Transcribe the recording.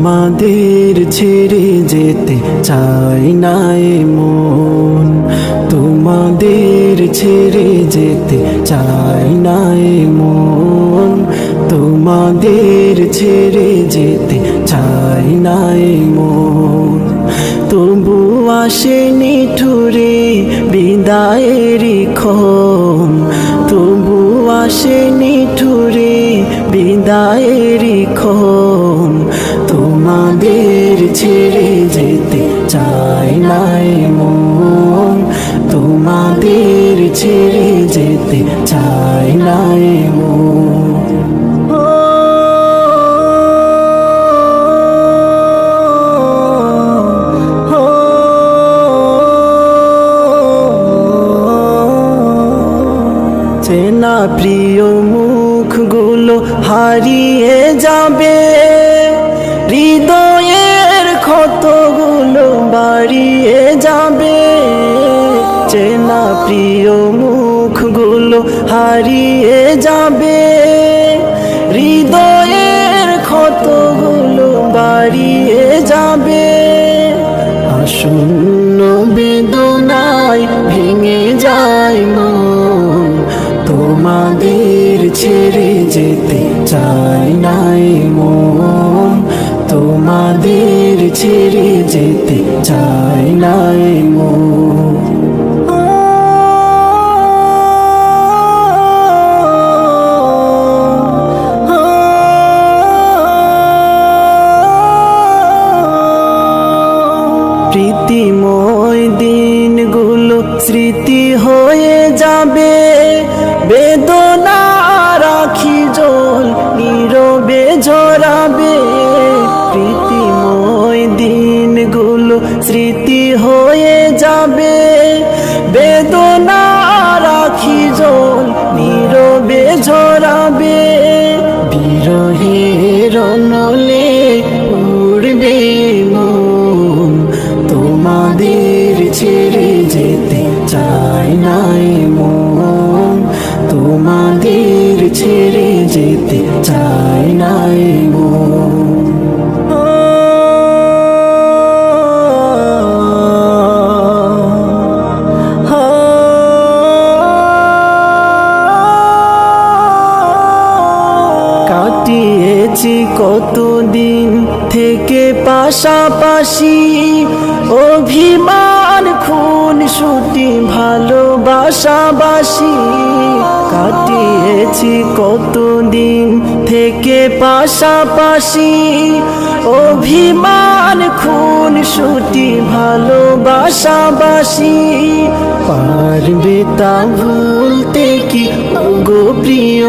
তোমাদের ছেড়ে যেতে চাই না এ মন, তোমাদের ছেড়ে যেতে চাই না এ মন, তোমাদের ছেড়ে যেতে চাই না এ মন। তবু আসেনি ঠুরে বিদায়েরই ক্ষণ, তবু আসেনি ঠুরে বিদায়েরই ক্ষণ। তোমাদের ছেড়ে যেতে চাই না এ মন, তোমাদের ছেড়ে যেতে চাই না এ মন। চেনা প্রিয় মুখগুলো হারিয়ে যাবে, হৃদয়ের ক্ষতগুলো বাড়িয়ে যাবে। চেনা প্রিয় মুখগুলো হারিয়ে যাবে, হৃদয়ের ক্ষতগুলো বাড়িয়ে যাবে। আসন্ন বেদনায় ভেঙে যায় মন, তোমাদের ছেড়ে যেতে চাই না এ মন, তোমাদের ছেড়ে যেতে চাই না এ মন। প্রীতিময় দিনগুলো স্মৃতি হয়ে যাবে, বেদনা রাখি জল নীরবে ঝরাবে। প্রীতিময় দিনগুলো স্মৃতি হয়ে যাবে, বেদনা রাখি জল নীরবে ঝরাবে। বিরহের নলে উড়বে মন, তোমাদের ছেড়ে যেতে চাই না এ মন, তোমাদের ছেড়ে যেতে চাই না এ মন। কাটিয়েছি কতদিন থেকে পাশাপাশি, অভিমান খুন ছুটি ভালোবাসাবাসি। কাটিয়েছি কতদিন থেকে পাশাপাশি, অভিমান খুন ছুটি ভালোবাসাবাসি। পারবে তা ভুলতে কি গো প্রিয়